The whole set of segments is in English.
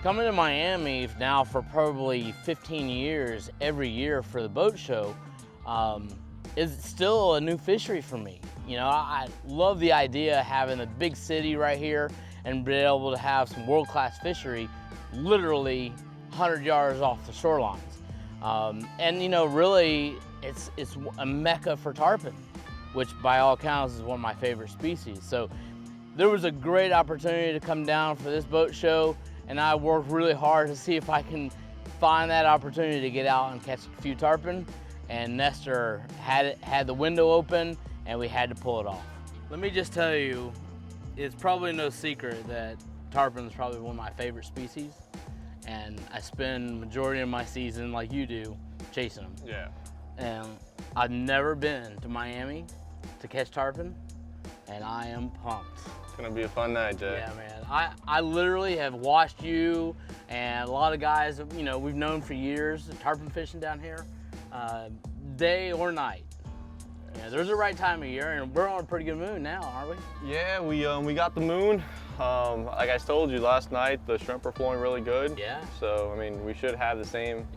Coming to Miami now for probably 15 years, every year for the boat show, is still a new fishery for me. You know, I love the idea of having a big city right here and be able to have some world-class fishery literally 100 yards off the shorelines. And you know, really, it's a mecca for tarpon, which by all accounts is one of my favorite species. So there was a great opportunity to come down for this boat show, and I worked really hard to see if I can find that opportunity to get out and catch a few tarpon. And Nestor had the window open, and we had to pull it off. Let me just tell you, it's probably no secret that tarpon is probably one of my favorite species, and I spend the majority of my season, like you do, chasing them. Yeah. And I've never been to Miami to catch tarpon, and I am pumped. It's gonna be a fun night, Jay. Yeah, man. I literally have watched you and a lot of guys, you know, we've known for years, tarpon fishing down here, day or night. Yeah, there's a right time of year, and we're on a pretty good moon now, aren't we? Yeah, we got the moon. Like I told you last night, the shrimp are flowing really good. Yeah. So I mean, we should have the same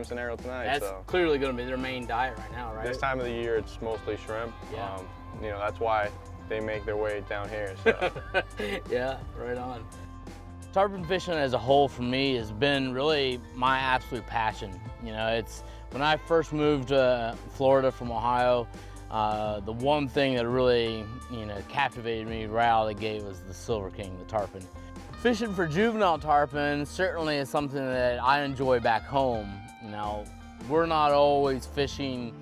scenario tonight. That's clearly going to be their main diet right now, right? This time of the year, it's mostly shrimp. Yeah. You know, that's why they make their way down here. So. Yeah, right on. Tarpon fishing as a whole for me has been really my absolute passion. You know, it's when I first moved to Florida from Ohio, the one thing that really, you know, captivated me right out of the gate was the Silver King, the tarpon. Fishing for juvenile tarpon certainly is something that I enjoy back home. You know, we're not always fishing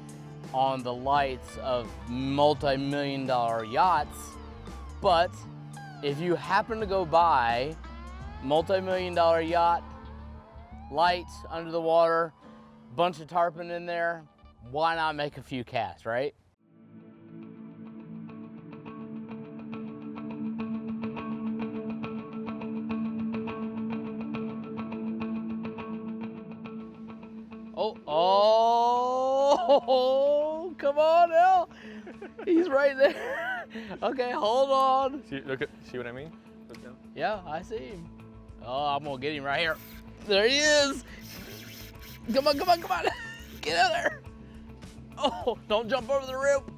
on the lights of multi-million-dollar yachts, but if you happen to go by multi-million-dollar yacht, lights under the water, bunch of tarpon in there, why not make a few casts, right? Oh, come on now. He's right there. Okay, hold on. See what I mean? Look down. Yeah, I see him. Oh, I'm gonna get him right here. There he is. Come on, come on, come on. Get out there. Oh, don't jump over the rope.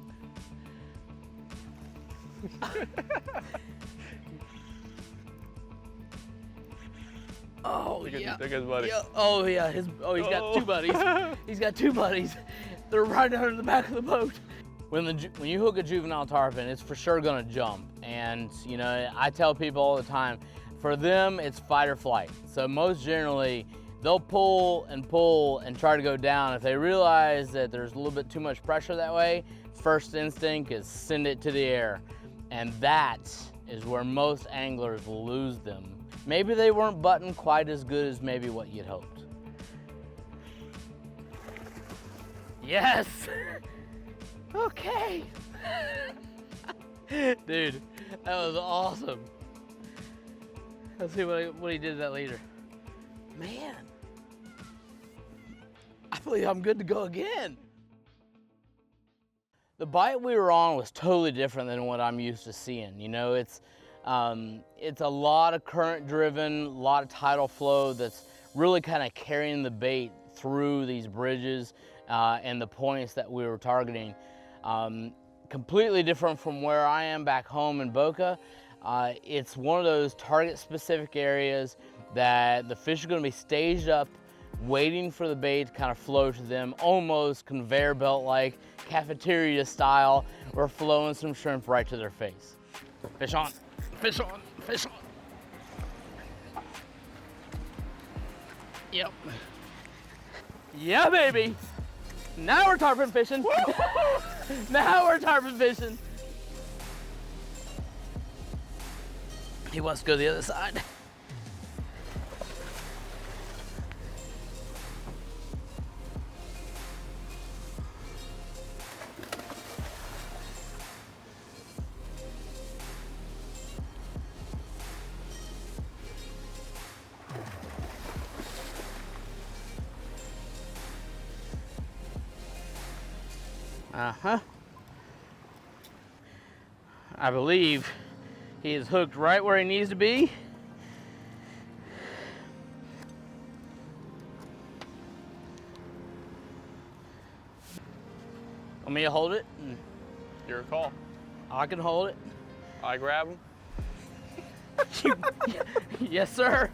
Oh, yeah. Look at his buddy. Yeah. Oh, yeah. He's got two buddies. He's got two buddies. They're right under the back of the boat. When you hook a juvenile tarpon, it's for sure gonna jump. And you know, I tell people all the time, for them, it's fight or flight. So most generally, they'll pull and try to go down. If they realize that there's a little bit too much pressure that way, first instinct is send it to the air. And that is where most anglers lose them. Maybe they weren't buttoned quite as good as maybe what you'd hoped. Yes! Okay. Dude, that was awesome. Let's see what he did to that leader. Man, I believe I'm good to go again. The bite we were on was totally different than what I'm used to seeing. You know, it's a lot of current driven, a lot of tidal flow that's really kind of carrying the bait through these bridges and the points that we were targeting. Completely different from where I am back home in Boca. It's one of those target specific areas that the fish are going to be staged up, waiting for the bait to kind of flow to them, almost conveyor belt like, cafeteria style. We're flowing some shrimp right to their face. Fish on, fish on, fish on. Yep. Yeah, baby. Now we're tarpon fishing. Now we're tarpon fishing. He wants to go to the other side. Uh-huh. I believe he is hooked right where he needs to be. Want me to hold it? Your call. I can hold it. I grab him. Yes, sir.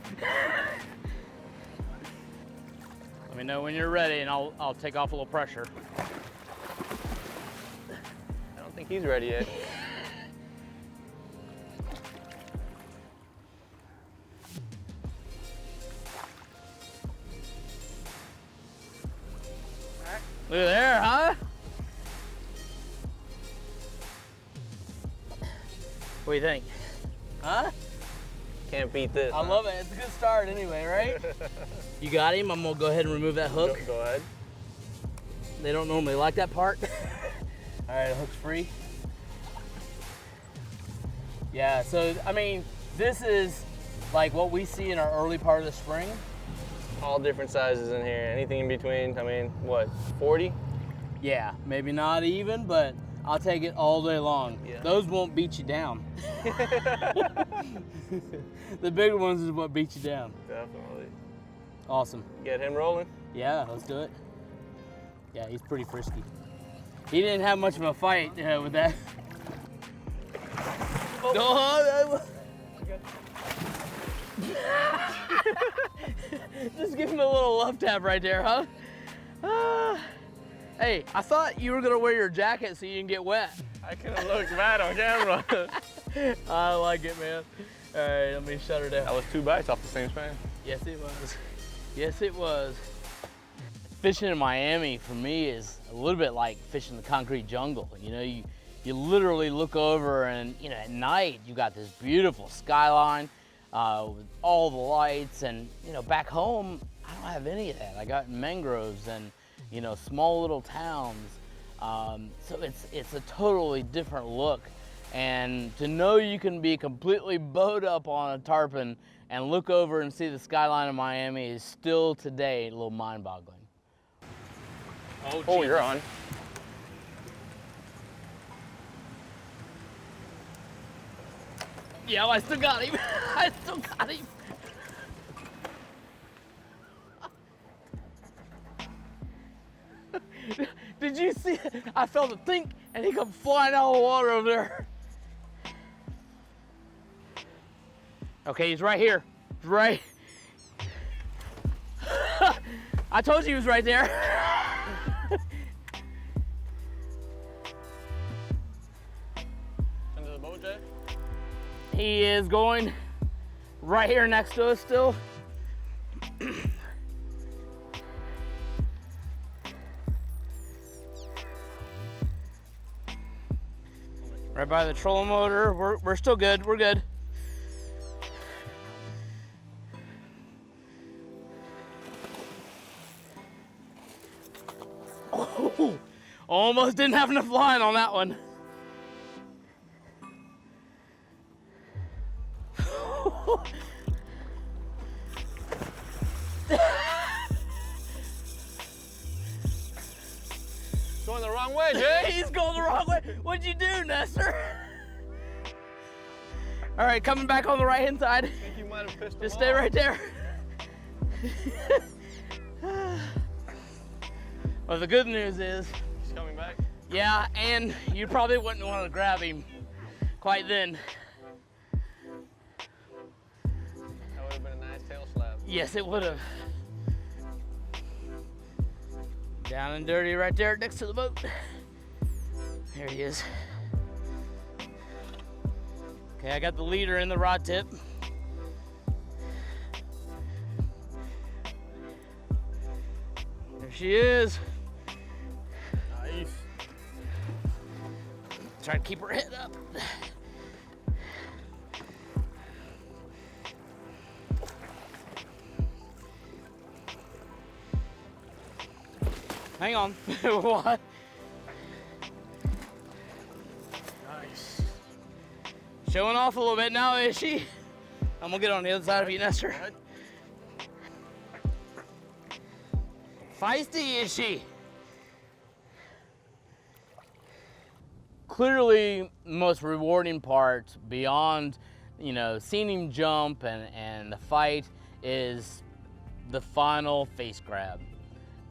Let me know when you're ready, and I'll take off a little pressure. I don't think he's ready yet. Look at there, huh? What do you think? Huh? Can't beat this. I love it. It's a good start anyway, right? You got him. I'm gonna go ahead and remove that hook. Go ahead. They don't normally like that part. All right, the hook's free. Yeah, so I mean, this is like what we see in our early part of the spring. All different sizes in here. Anything in between. I mean, what, 40? Yeah, maybe not even, but I'll take it all day long. Yeah. Those won't beat you down. The bigger ones is what beats you down. Definitely. Awesome. Get him rolling. Yeah, let's do it. Yeah, he's pretty frisky. He didn't have much of a fight with that. Oh. Just give him a little love tap right there, huh? Hey, I thought you were gonna wear your jacket so you didn't get wet. I could have looked bad on camera. I like it, man. All right, let me shut her down. That was 2 bites off the same span. Yes, it was. Yes, it was. Fishing in Miami for me is a little bit like fishing the concrete jungle. You know, you literally look over and, you know, at night you got this beautiful skyline with all the lights, and, you know, back home I don't have any of that. I got mangroves and, you know, small little towns. So it's a totally different look. And to know you can be completely bowed up on a tarpon and look over and see the skyline of Miami is still today a little mind-boggling. Oh, you're on. Yeah, I still got him. I still got him. Did you see it? I felt a think and he come flying out of the water over there. Okay, he's right here. He's right. I told you he was right there. Into the boat, Jay? He is going right here next to us still. Right by the trolling motor. We're still good. We're good. Oh, almost didn't have enough line on that one. Going the wrong way, Jay. He's going the wrong way. What'd you do, Nestor? All right, coming back on the right-hand side. I think you might have pissed him Just stay off. right there. Well, the good news is, He's coming back. yeah, and you probably wouldn't want to grab him quite then. That would have been a nice tail slap. Yes, it would have. Down and dirty right there next to the boat. There he is. Okay, I got the leader in the rod tip. There she is. Nice. Try to keep her head up. Hang on. What? Nice. Showing off a little bit now, is she? I'm gonna get on the other side of you, Nestor. Feisty, is she? Clearly, the most rewarding part beyond, you know, seeing him jump and the fight is the final face grab.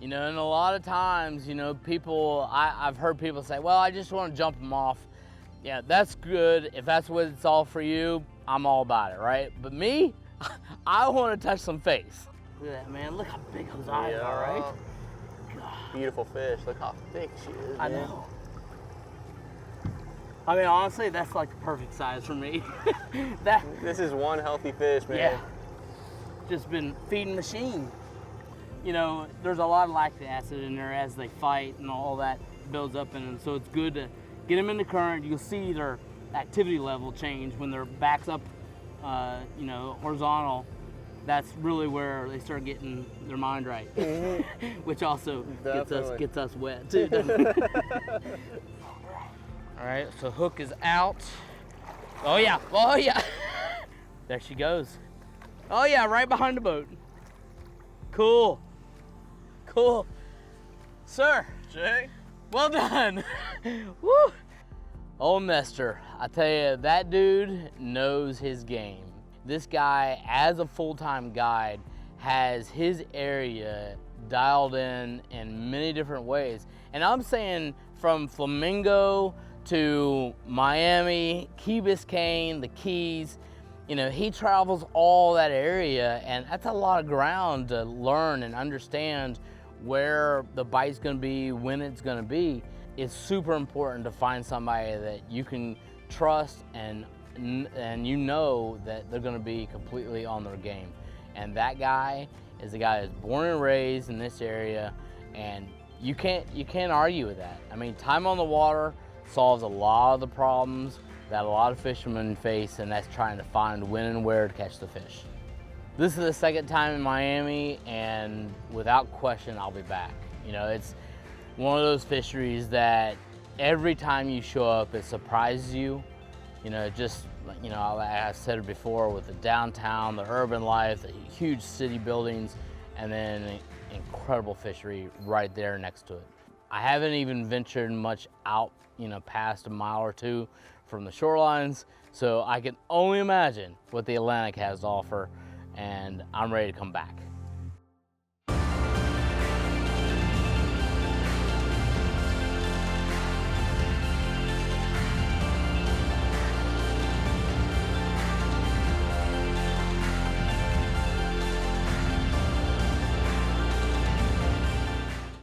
You know, and a lot of times, you know, I've heard people say, well, I just want to jump them off. Yeah, that's good. If that's what it's all for you, I'm all about it, right? But me, I want to touch some face. Look at that, man. Look how big those eyes are, right? God. Beautiful fish. Look how thick she is, I know. I mean, honestly, that's like the perfect size for me. This is one healthy fish, man. Yeah. Just been feeding machine. You know, there's a lot of lactic acid in there as they fight and all that builds up in them. So it's good to get them in the current. You'll see their activity level change when their back's up, you know, horizontal. That's really where they start getting their mind right, which also gets us wet too. All right, so hook is out. Oh yeah, oh yeah. There she goes. Oh yeah, right behind the boat. Cool. Cool. Sir. Jay? Well done. Woo. Old Nestor, I tell you, that dude knows his game. This guy, as a full-time guide, has his area dialed in many different ways. And I'm saying from Flamingo to Miami, Key Biscayne, the Keys, you know, he travels all that area, and that's a lot of ground to learn and understand where the bite's gonna be, when it's gonna be. It's super important to find somebody that you can trust and you know that they're gonna be completely on their game. And that guy is the guy that's born and raised in this area, and you can't argue with that. I mean, time on the water solves a lot of the problems that a lot of fishermen face, and that's trying to find when and where to catch the fish. This is the second time in Miami, and without question, I'll be back. You know, it's one of those fisheries that every time you show up, it surprises you. You know, just, you know, I said it before, with the downtown, the urban life, the huge city buildings, and then an incredible fishery right there next to it. I haven't even ventured much out, you know, past a mile or two from the shorelines, so I can only imagine what the Atlantic has to offer, and I'm ready to come back.